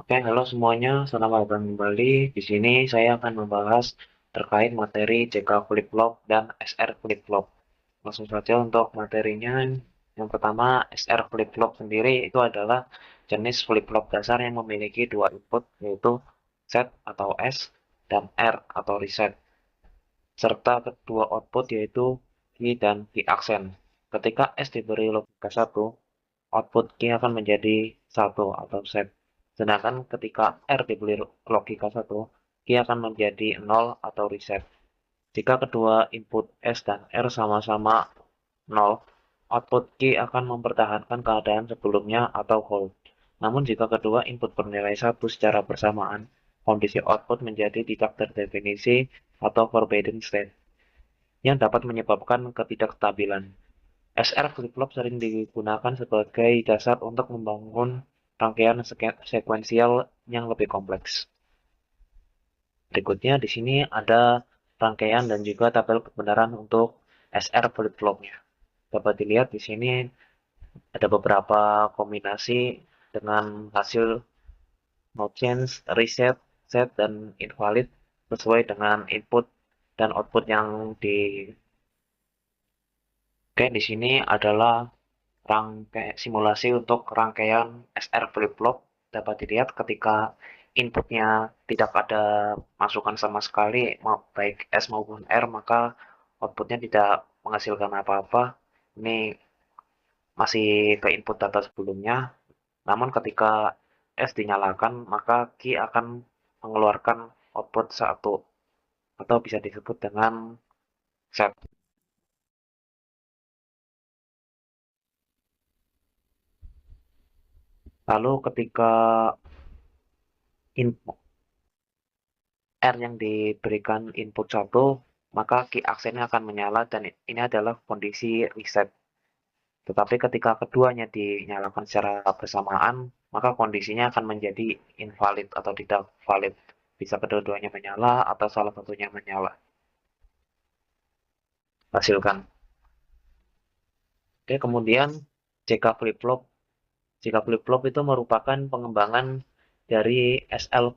Oke, halo semuanya. Selamat datang kembali. Di sini saya akan membahas terkait materi CK flip-flop dan SR flip-flop. Langsung saja untuk materinya. Yang pertama, SR flip-flop sendiri itu adalah jenis flip-flop dasar yang memiliki dua input, yaitu set atau S dan R atau reset, serta kedua output yaitu key dan key aksen. Ketika S diberi logika 1, output key akan menjadi 1 atau set. Sedangkan ketika R diberi logika 1, key akan menjadi 0 atau reset. Jika kedua input S dan R sama-sama 0, output key akan mempertahankan keadaan sebelumnya atau hold. Namun jika kedua input bernilai 1 secara bersamaan, kondisi output menjadi tidak terdefinisi atau forbidden state, yang dapat menyebabkan ketidakstabilan. SR flip-flop sering digunakan sebagai dasar untuk membangun rangkaian sekuensial yang lebih kompleks. Berikutnya di sini ada rangkaian dan juga tabel kebenaran untuk SR flip-flopnya. Dapat dilihat di sini ada beberapa kombinasi dengan hasil no change, reset, set, dan invalid sesuai dengan input dan output yang di. Oke, di sini adalah simulasi untuk rangkaian SR flip-flop. Dapat dilihat ketika inputnya tidak ada masukan sama sekali, baik S maupun R, maka outputnya tidak menghasilkan apa-apa. Ini masih ke input data sebelumnya. Namun ketika S dinyalakan, maka key akan mengeluarkan output satu atau bisa disebut dengan set. Lalu ketika input R yang diberikan input 1, maka key aksennya akan menyala dan ini adalah kondisi reset. Tetapi ketika keduanya dinyalakan secara bersamaan, maka kondisinya akan menjadi invalid atau tidak valid. Bisa kedua-duanya menyala atau salah satunya menyala. Hasilkan. Oke, kemudian JK flip-flop. JK flip-flop itu merupakan pengembangan dari SR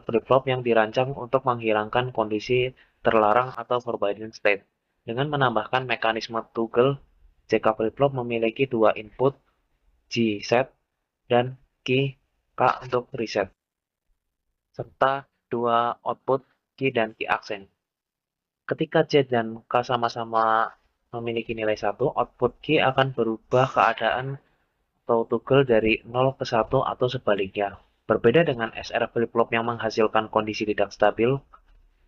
flip-flop yang dirancang untuk menghilangkan kondisi terlarang atau forbidden state. Dengan menambahkan mekanisme toggle, JK flip-flop memiliki dua input, G set dan key K untuk reset, serta dua output key dan key aksen. Ketika Z dan K sama-sama memiliki nilai 1, output key akan berubah keadaan atau toggle dari 0 ke 1 atau sebaliknya. Berbeda dengan SR flip-flop yang menghasilkan kondisi tidak stabil,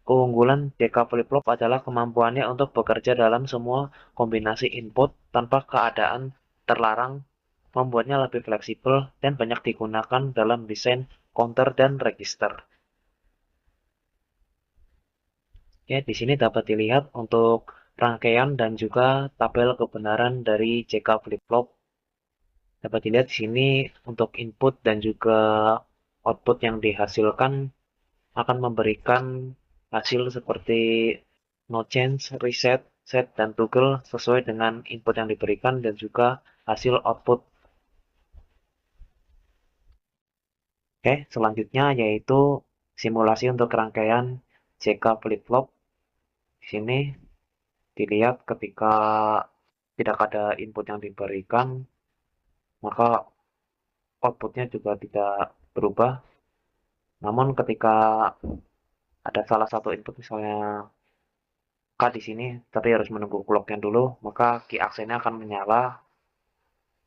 keunggulan JK flip-flop adalah kemampuannya untuk bekerja dalam semua kombinasi input tanpa keadaan terlarang, membuatnya lebih fleksibel dan banyak digunakan dalam desain counter dan register. Oke, di sini dapat dilihat untuk rangkaian dan juga tabel kebenaran dari JK flip-flop. Dapat dilihat di sini untuk input dan juga output yang dihasilkan akan memberikan hasil seperti no change, reset, set, dan toggle sesuai dengan input yang diberikan dan juga hasil output. Oke, selanjutnya yaitu simulasi untuk rangkaian JK flip-flop. Di sini dilihat ketika tidak ada input yang diberikan, maka outputnya juga tidak berubah. Namun ketika ada salah satu input misalnya K di sini, tapi harus menunggu clocknya dulu, maka key aksennya akan menyala.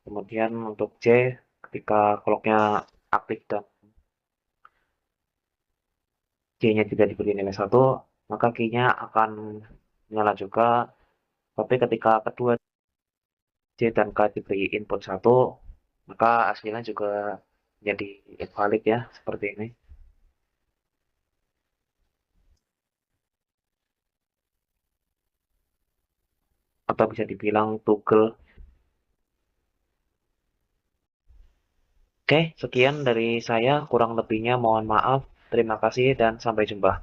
Kemudian untuk J, ketika clocknya aktif dan J-nya juga diberi nilai 1, maka key-nya akan menyala juga. Tapi ketika kedua J dan K diberi input 1, maka hasilnya juga jadi invalid ya, seperti ini. Atau bisa dibilang toggle. Oke, sekian dari saya. Kurang lebihnya mohon maaf. Terima kasih dan sampai jumpa.